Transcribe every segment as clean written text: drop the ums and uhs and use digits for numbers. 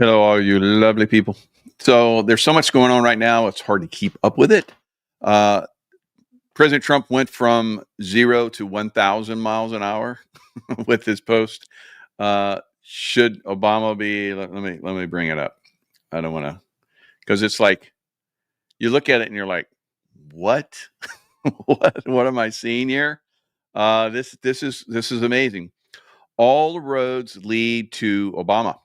Hello, all you lovely people. So there's so much going on right now, it's hard to keep up with it. Uh, President Trump went from 0 to 1,000 miles an hour with his post. Should Obama be? Let me bring it up. I don't want to, because it's like you look at it and you're like, what? What am I seeing here? This is amazing. All roads lead to Obama.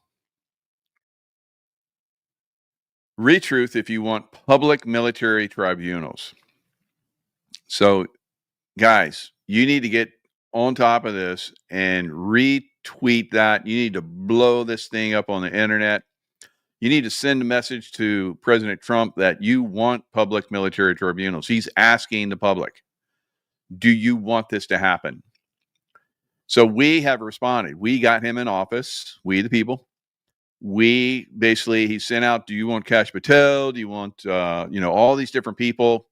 Retruth if you want public military tribunals. So, guys, you need to get on top of this and retweet that. You need to blow this thing up on the internet. You need to send a message to President Trump that you want public military tribunals. He's asking the public, do you want this to happen? So we have responded. We got him in office, we the people. He sent out, do you want Kash Patel? Do you want, all these different people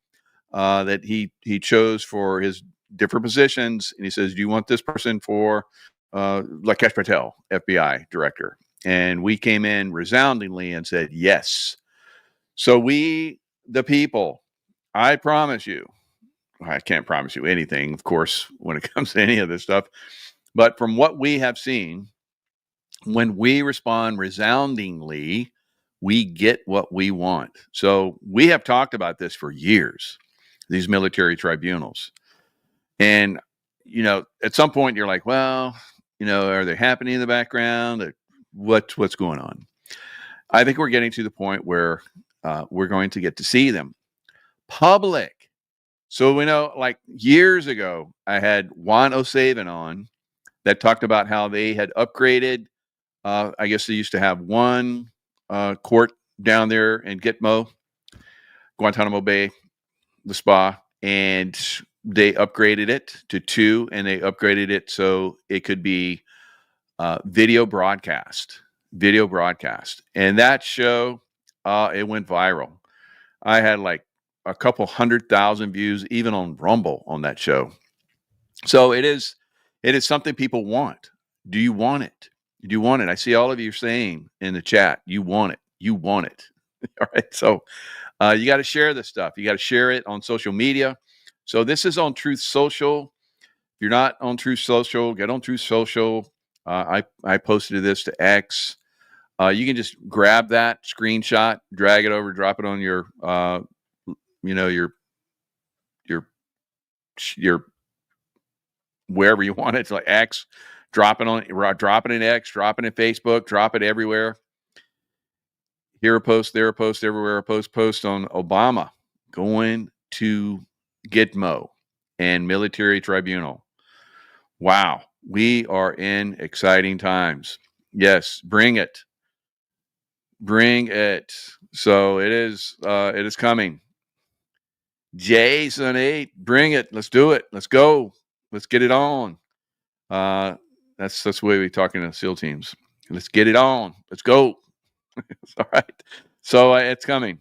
that he chose for his different positions. And he says, do you want this person for like Kash Patel, FBI director? And we came in resoundingly and said, yes. So we, the people, I promise you, I can't promise you anything, of course, when it comes to any of this stuff. But from what we have seen, when we respond resoundingly, we get what we want. So we have talked about this for years, these military tribunals. And, at some point you're like, well, are they happening in the background? What's going on? I think we're getting to the point where we're going to get to see them public. So we know, like years ago, I had Juan O'Savin on that talked about how they had upgraded. I guess they used to have one court down there in GITMO'd, Guantanamo Bay, the spa, and they upgraded it to 2, and they upgraded it so it could be video broadcast. And that show, it went viral. I had like a couple 100,000 views, even on Rumble, on that show. So it is something people want. Do you want it? Do you want it? I see all of you saying in the chat, you want it. You want it. All right. So you got to share this stuff. You got to share it on social media. So this is on Truth Social. If you're not on Truth Social, get on Truth Social. I posted this to X. You can just grab that screenshot, drag it over, drop it on your, your wherever you want it. It's like X. Drop it in X, drop it in Facebook, drop it everywhere. Here a post, there a post, everywhere a post on Obama going to GITMO'd and military tribunal. Wow, we are in exciting times. Yes, bring it. Bring it. So it is coming. Jason 8, bring it. Let's do it. Let's go. Let's get it on. That's the way we're talking to SEAL teams. Let's get it on. Let's go. All right. So it's coming.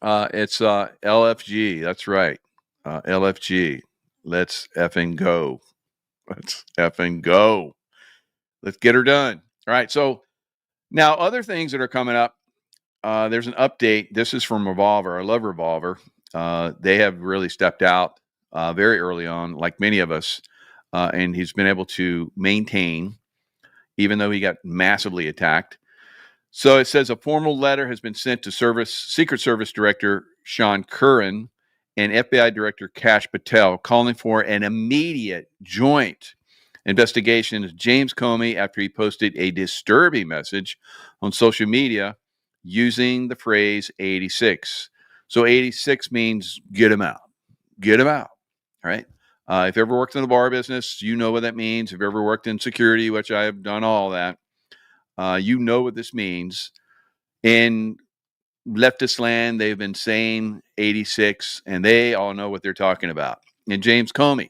It's LFG. That's right. LFG. Let's effing go. Let's effing go. Let's get her done. All right. So now other things that are coming up. There's an update. This is from Revolver. I love Revolver. They have really stepped out very early on, like many of us. And he's been able to maintain, even though he got massively attacked. So it says a formal letter has been sent to Secret Service Director Sean Curran and FBI Director Kash Patel calling for an immediate joint investigation of James Comey after he posted a disturbing message on social media using the phrase 86. So 86 means get him out. Get him out. All right. If you ever worked in the bar business, you know what that means. If you ever worked in security, which I have done all that, you know what this means. In leftist land, they've been saying 86, and they all know what they're talking about. And James Comey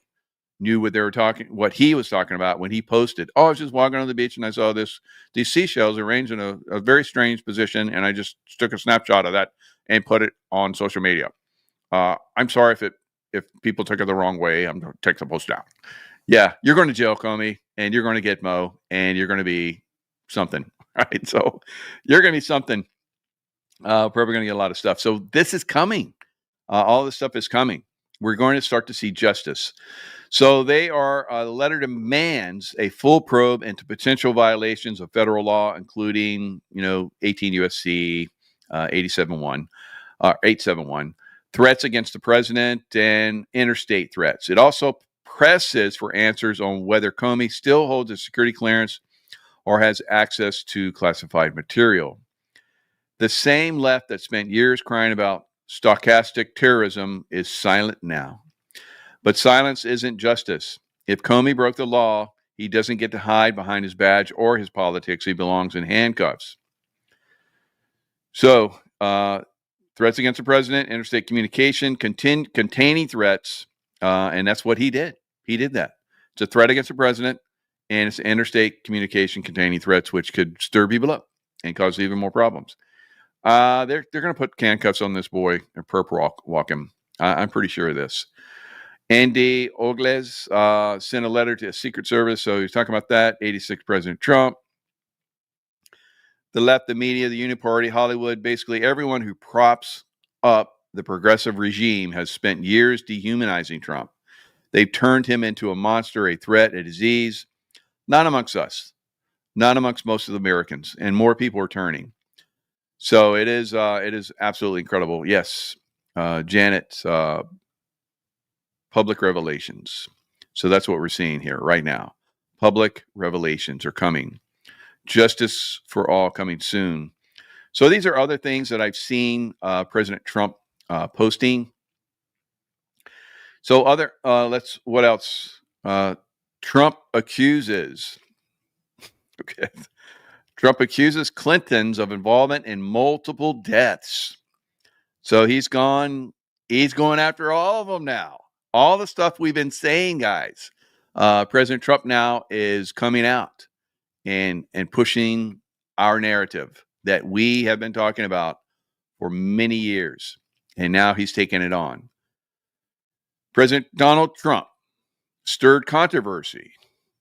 knew what he was talking about when he posted, I was just walking on the beach and I saw these seashells arranged in a very strange position, and I just took a snapshot of that and put it on social media. I'm sorry if people took it the wrong way. I'm going to take the post down. Yeah, you're going to jail, Comey, and you're going to GITMO'd, and you're going to be something. right? So you're going to be something. Probably going to get a lot of stuff. So this is coming. All this stuff is coming. We're going to start to see justice. So the letter demands a full probe into potential violations of federal law, including, 18 USC 871, threats against the president and interstate threats. It also presses for answers on whether Comey still holds a security clearance or has access to classified material. The same left that spent years crying about stochastic terrorism is silent now. But silence isn't justice. If Comey broke the law, he doesn't get to hide behind his badge or his politics. He belongs in handcuffs. So, threats against the president, interstate communication, containing threats, and that's what he did. He did that. It's a threat against the president, and it's interstate communication containing threats, which could stir people up and cause even more problems. They're going to put handcuffs on this boy and perp walk him. I'm pretty sure of this. Andy Ogles sent a letter to the Secret Service. So he's talking about that. 86 President Trump. The left, the media, the Union Party, Hollywood, basically everyone who props up the progressive regime has spent years dehumanizing Trump. They've turned him into a monster, a threat, a disease. Not amongst us. Not amongst most of the Americans. And more people are turning. So it is absolutely incredible. Yes, Janet, public revelations. So that's what we're seeing here right now. Public revelations are coming. Justice for all coming soon. So these are other things that I've seen President Trump posting. So what else? Trump accuses. Okay. Trump accuses Clintons of involvement in multiple deaths. So he's going after all of them now. All the stuff we've been saying, guys. President Trump now is coming out and pushing our narrative that we have been talking about for many years. And now he's taking it on. President Donald Trump stirred controversy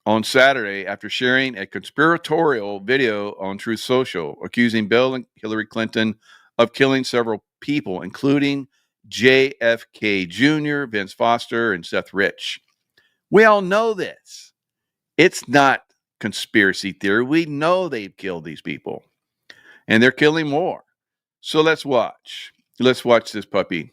on Saturday after sharing a conspiratorial video on Truth Social, accusing Bill and Hillary Clinton of killing several people, including JFK Jr., Vince Foster, and Seth Rich. We all know this. It's not conspiracy theory. We know they've killed these people, and they're killing more. So let's watch. Let's watch this puppy.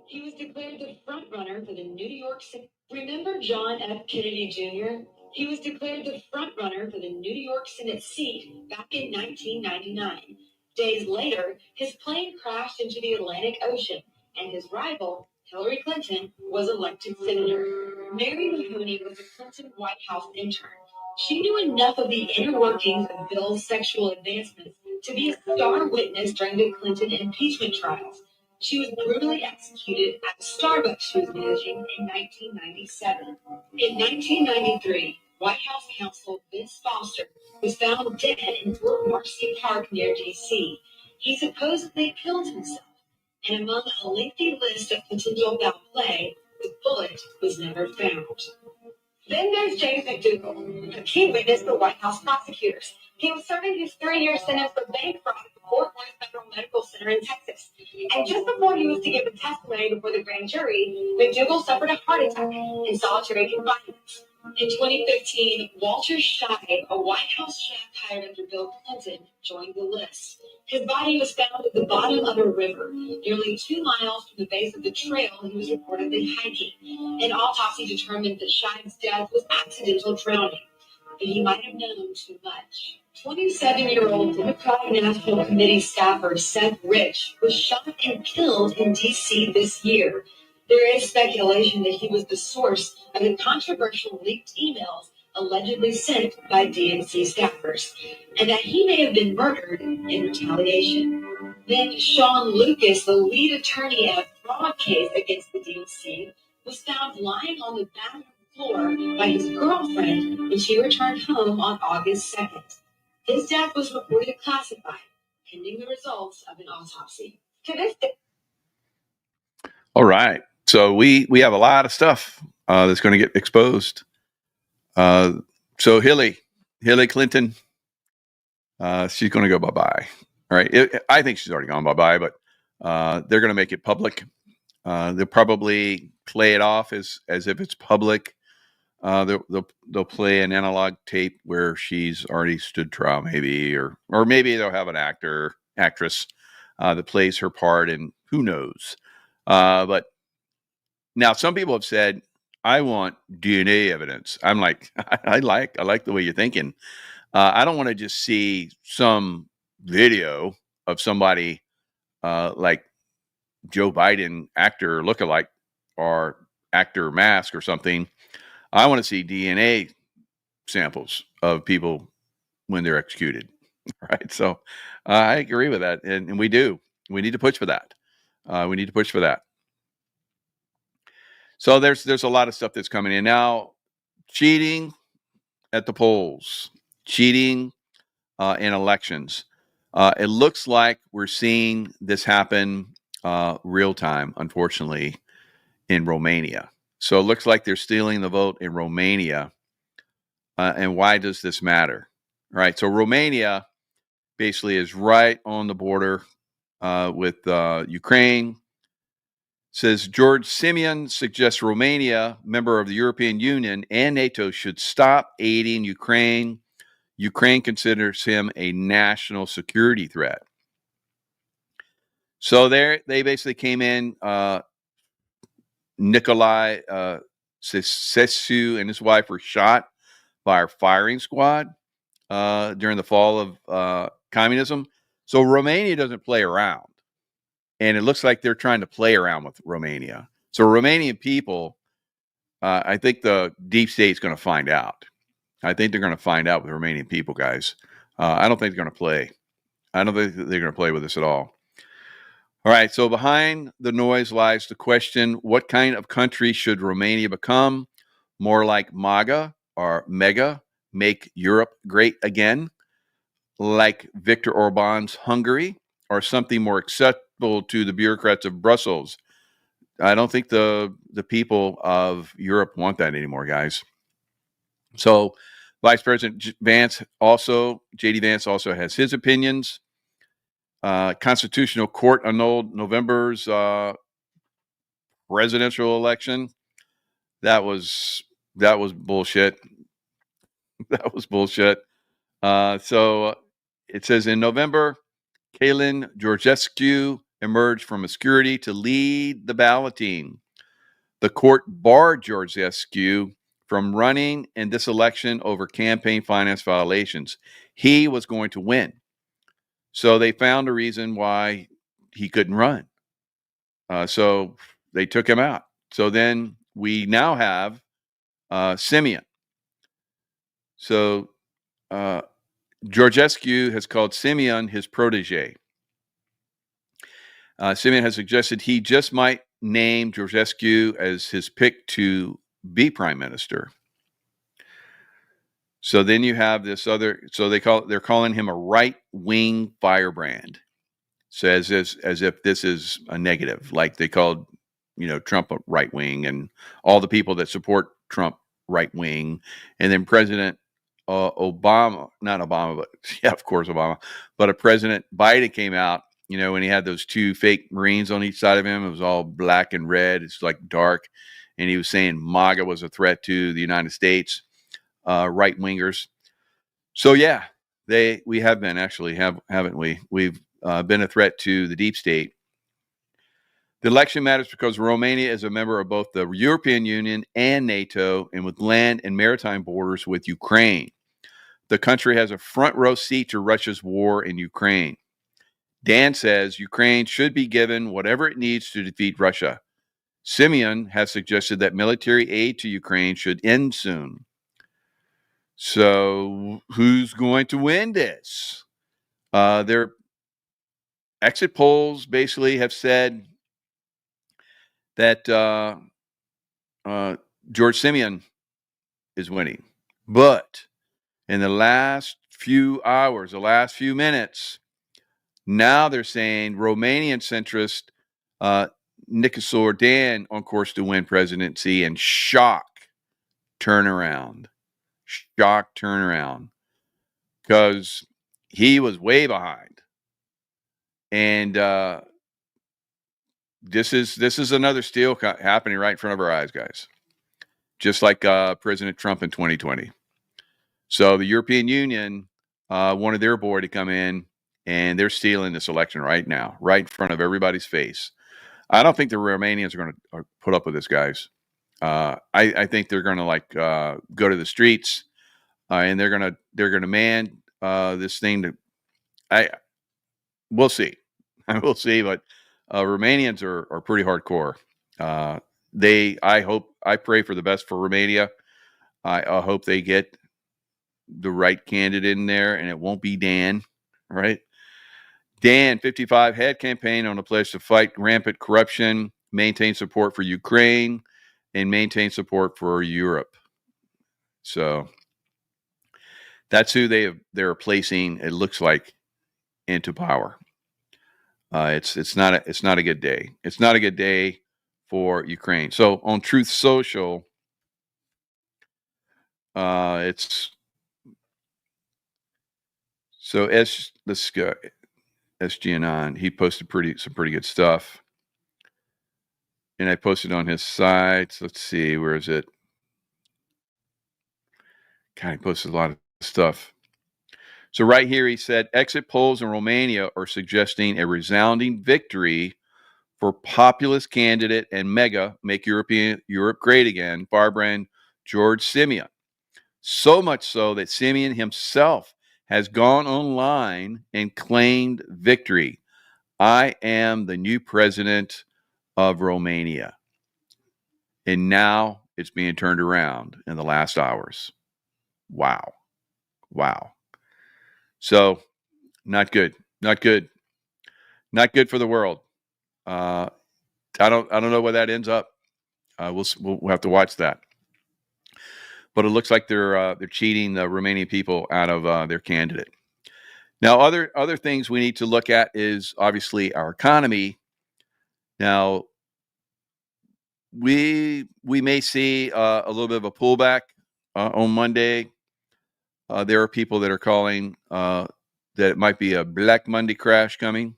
He was declared the front runner for the New York City. Remember John F. Kennedy Jr.? He was declared the front runner for the New York Senate seat back in 1999. Days later, his plane crashed into the Atlantic Ocean, and his rival, Hillary Clinton, was elected senator. Mary Mahoney was a Clinton White House intern. She knew enough of the inner workings of Bill's sexual advancements to be a star witness during the Clinton impeachment trials. She was brutally executed at the Starbucks she was managing in 1997. In 1993, White House counsel Vince Foster was found dead in Fort Marcy Park near D.C. He supposedly killed himself, and among a lengthy list of potential foul play, the bullet was never found. Then there's James McDougal, a key witness for White House prosecutors. He was serving his 3-year sentence for bank fraud at the Fort Worth Federal Medical Center in Texas. And just before he was to give a testimony before the grand jury, McDougal suffered a heart attack in solitary confinement. In 2015, Walter Scheid, a White House chef hired under Bill Clinton, joined the list. His body was found at the bottom of a river, nearly 2 miles from the base of the trail he was reportedly hiking. An autopsy determined that Scheid's death was accidental drowning, but he might have known too much. 27-year-old Democratic National Committee staffer Seth Rich was shot and killed in D.C. this year. There is speculation that he was the source of the controversial leaked emails allegedly sent by DNC staffers, and that he may have been murdered in retaliation. Then Sean Lucas, the lead attorney in a fraud case against the DNC, was found lying on the bathroom floor by his girlfriend when she returned home on August 2nd. His death was reported classified, pending the results of an autopsy. To this day. All right. So we have a lot of stuff that's going to get exposed. So Hillary Clinton, she's going to go bye-bye. All right. I think she's already gone bye-bye, but they're going to make it public. They'll probably play it off as if it's public. They'll play an analog tape where she's already stood trial, maybe, or maybe they'll have an actress that plays her part, and who knows. But now some people have said, I want DNA evidence. I'm like, I like the way you're thinking. I don't want to just see some video of somebody like Joe Biden actor lookalike or actor mask or something. I want to see DNA samples of people when they're executed, right? So I agree with that, and we do. We need to push for that. We need to push for that. So there's a lot of stuff that's coming in now. Cheating at the polls, cheating in elections. It looks like we're seeing this happen real time, unfortunately, in Romania. So it looks like they're stealing the vote in Romania. And why does this matter? Right. So Romania basically is right on the border with Ukraine. Says George Simeon suggests Romania, member of the European Union and NATO, should stop aiding Ukraine. Ukraine considers him a national security threat. So they basically came in. Nikolai Sesu and his wife were shot by our firing squad during the fall of communism. So Romania doesn't play around. And it looks like they're trying to play around with Romania. So Romanian people, I think the deep state's going to find out. I think they're going to find out with Romanian people, guys. I don't think they're going to play. I don't think they're going to play with us at all. All right, so behind the noise lies the question, what kind of country should Romania become? More like MAGA or MEGA, make Europe great again? Like Viktor Orban's Hungary, or something more acceptable to the bureaucrats of Brussels? I don't think the people of Europe want that anymore, guys. So Vice President Vance also, J.D. Vance also has his opinions. Constitutional Court annulled November's presidential election. That was bullshit. That was bullshit. So it says in November, Kalin Georgescu emerged from obscurity to lead the balloting. The court barred Georgescu from running in this election over campaign finance violations. He was going to win. So they found a reason why he couldn't run. So they took him out. So then we now have Simeon. So Georgescu has called Simeon his protege. Simeon has suggested he just might name Georgescu as his pick to be prime minister. So then you have this other. So they're calling him a right-wing firebrand. So as if this is a negative, like they called Trump a right-wing, and all the people that support Trump right-wing, and then President Obama, not Obama, but yeah, of course Obama, but a President Biden came out, when he had those two fake Marines on each side of him. It was all black and red. It's like dark. And he was saying MAGA was a threat to the United States, right-wingers. So yeah, we have been actually, haven't we? We've been a threat to the deep state. The election matters because Romania is a member of both the European Union and NATO, and with land and maritime borders with Ukraine. The country has a front row seat to Russia's war in Ukraine. Dan says Ukraine should be given whatever it needs to defeat Russia. Simeon has suggested that military aid to Ukraine should end soon. So who's going to win this? Their exit polls basically have said that George Simeon is winning. But in the last few hours, the last few minutes, now they're saying Romanian centrist Nicolae Dan on course to win presidency, and shock turnaround. shock turnaround because he was way behind. And this is another steal happening right in front of our eyes, guys. Just like President Trump in 2020. So the European Union wanted their board to come in, and they're stealing this election right now, right in front of everybody's face. I don't think the Romanians are going to put up with this, guys. I think they're going to go to the streets, and they're going to demand this thing. We'll see. We'll see, but Romanians are pretty hardcore. I pray for the best for Romania. I hope they get the right candidate in there, and it won't be Dan, right? Dan, 55, had campaigned on a pledge to fight rampant corruption, maintain support for Ukraine, and maintain support for Europe. So that's who they're placing, it looks like, into power. It's not a good day. It's not a good day for Ukraine. So on Truth Social, let's go. SGN, he posted some pretty good stuff. And I posted on his site. Let's see, where is it? God, he posted a lot of stuff. So right here, he said, exit polls in Romania are suggesting a resounding victory for populist candidate and mega Make Europe Great Again, firebrand George Simeon. So much so that Simeon himself has gone online and claimed victory. I am the new president of Romania. And now it's being turned around in the last hours. Wow. So not good for the world. I don't know where that ends up. We'll have to watch that. But it looks like they're cheating the Romanian people out of their candidate. Now, other things we need to look at is obviously our economy. Now, we may see a little bit of a pullback on Monday. There are people that are calling that it might be a Black Monday crash coming.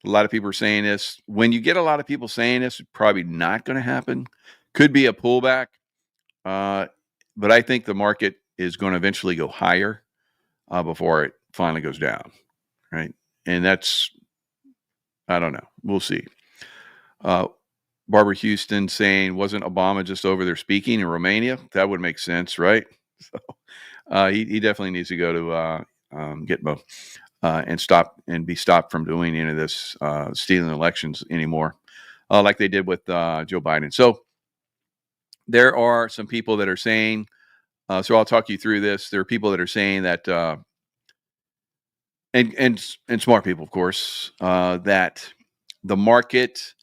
A lot of people are saying this. When you get a lot of people saying this, it's probably not going to happen. Could be a pullback. But I think the market is going to eventually go higher before it finally goes down, right? And that's, I don't know. We'll see. Barbara Houston saying, wasn't Obama just over there speaking in Romania? That would make sense, right? So he definitely needs to go to GITMO'd and be stopped from doing any of this stealing elections anymore, like they did with Joe Biden. So there are some people that are saying, so I'll talk you through this. There are people that are saying that, and smart people, of course, that the market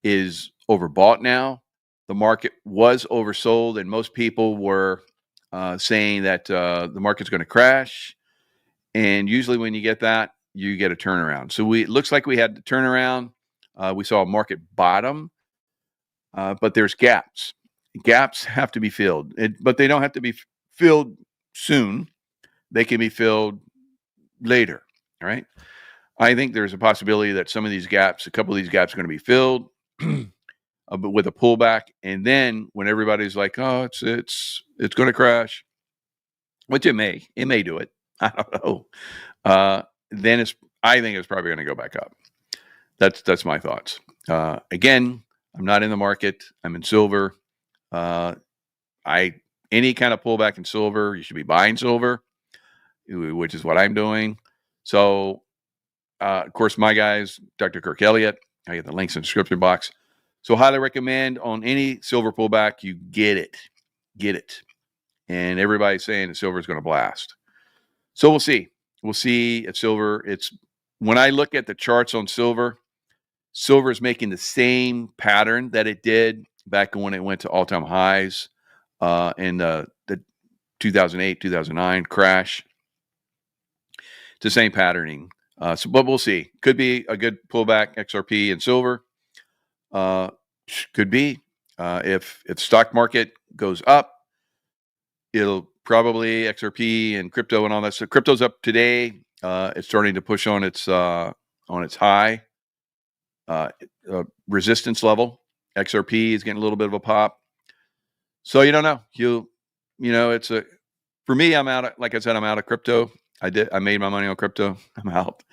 is overbought now. The market was oversold, and most people were saying that the market's going to crash. And usually when you get that, you get a turnaround. So it looks like we had the turnaround. We saw a market bottom, but there's gaps. Gaps have to be filled, but they don't have to be filled soon. They can be filled later, all right? I think there's a possibility that some of these gaps, a couple of these gaps are going to be filled but with a pullback. And then when everybody's like, oh, it's going to crash, which it may do it. I don't know. Then I think it's probably going to go back up. That's my thoughts. Again, I'm not in the market. I'm in silver. Any kind of pullback in silver, you should be buying silver, which is what I'm doing. So, of course, my guys, Dr. Kirk Elliott, I get the links in the description box. So highly recommend on any silver pullback, you get it. And everybody's saying that silver is going to blast. So we'll see. We'll see at silver. When I look at the charts on silver is making the same pattern that it did back when it went to all-time highs in the 2008, 2009 crash. It's the same patterning. But we'll see. Could be a good pullback, XRP and silver. Could be. If stock market goes up, it'll probably XRP and crypto and all that. So crypto's up today. It's starting to push on its high resistance level. XRP is getting a little bit of a pop. So you don't know. For me, I'm out. Like I said, I'm out of crypto. I made my money on crypto. I'm out.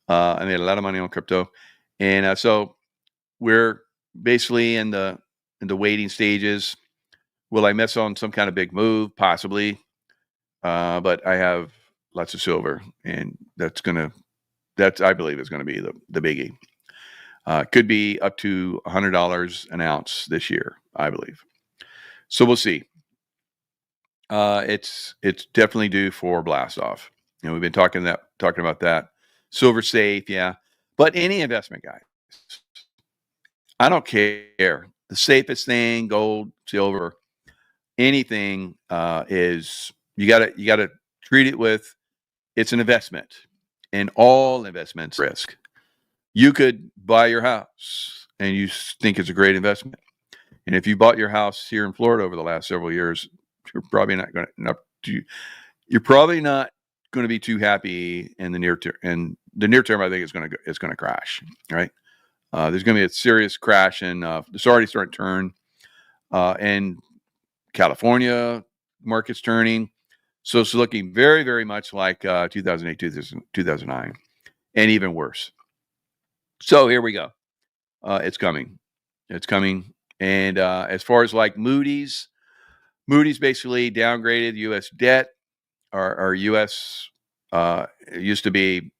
I made a lot of money on crypto, and so we're basically in the waiting stages. Will I miss on some kind of big move? Possibly. But I have lots of silver, and I believe is gonna be the biggie. Could be up to $100 an ounce this year, I believe. So we'll see. It's definitely due for blast off. We've been talking about that. Silver safe, yeah. But any investment, guys, I don't care. The safest thing, gold, silver, anything is you gotta treat it with it's an investment, and all investments risk. You could buy your house and you think it's a great investment, and if you bought your house here in Florida over the last several years, you're probably not going to be too happy in the near term. And the near term, I think it's going to crash. Right? There's going to be a serious crash, and it's already starting to turn. And California market's turning, so it's looking very, very much like 2008, 2009, and even worse. So here we go. It's coming. It's coming. And as far as like Moody's basically downgraded U.S. debt. Our U.S. Used to be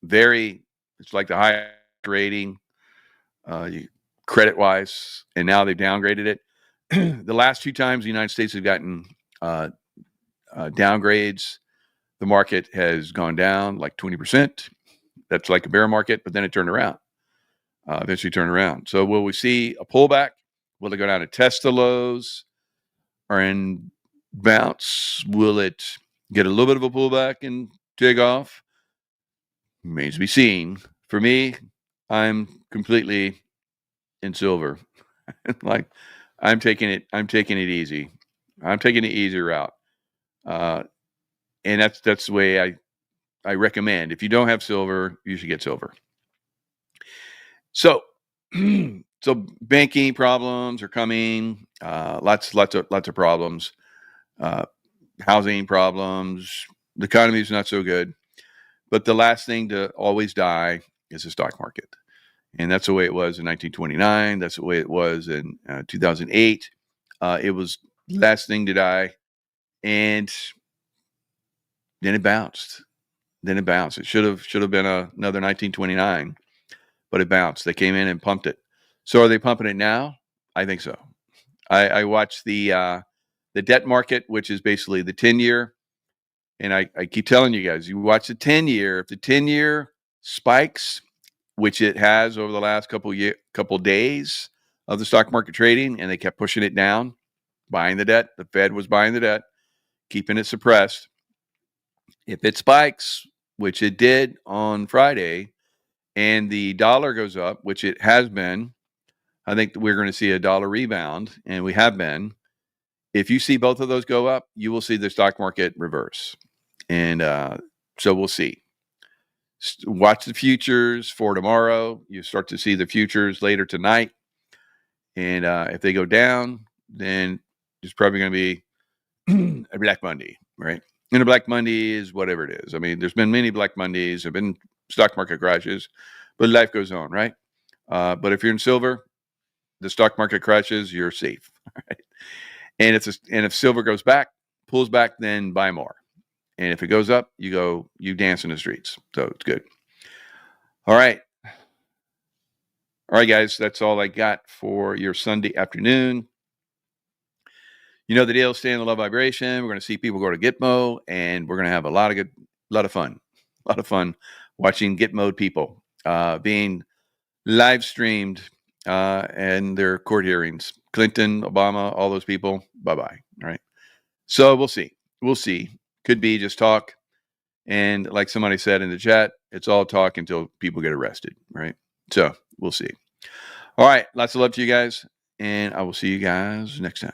it's like the highest rating credit-wise, and now they've downgraded it. The last 2 times the United States have gotten downgrades, the market has gone down like 20%. That's like a bear market, but then it turned around. Eventually turned around. So will we see a pullback? Will it go down to test the lows? Or in bounce? Will it get a little bit of a pullback and take off? Remains to be seen. For me, I'm completely in silver. Like I'm taking it easy. I'm taking the easy route. And that's the way I recommend. If you don't have silver, you should get silver. So so banking problems are coming. Lots of problems. Housing problems. The economy is not so good. But the last thing to always die is the stock market. And that's the way it was in 1929. That's the way it was in 2008. It was the last thing to die. And then it bounced. It should have been another 1929, but it bounced. They came in and pumped it. So are they pumping it now? I think so. I watched the debt market, which is basically the 10-year. And I keep telling you guys, you watch the 10-year. If the 10-year spikes, which it has over the last couple days of the stock market trading, and they kept pushing it down, buying the debt. The Fed was buying the debt, keeping it suppressed. If it spikes, which it did on Friday, and the dollar goes up, which it has been, I think we're going to see a dollar rebound, and we have been. If you see both of those go up, you will see the stock market reverse. And so we'll see. Watch the futures for tomorrow. You start to see the futures later tonight. And if they go down, then it's probably going to be a Black Monday, right? And a Black Monday is whatever it is. I mean, there's been many Black Mondays. There have been stock market crashes, but life goes on, right? But if you're in silver, the stock market crashes, you're safe, right? And if silver pulls back, then buy more. And if it goes up, you dance in the streets. So it's good. All right, guys, that's all I got for your Sunday afternoon. You know the deal. Stay in the love vibration. We're going to see people go to GITMO'd, and we're going to have a lot of fun watching GITMO'd people being live streamed and their court hearings. Clinton, Obama, all those people. Bye-bye. All right. So we'll see. Could be just talk. And like somebody said in the chat, it's all talk until people get arrested. Right. So we'll see. All right. Lots of love to you guys. And I will see you guys next time.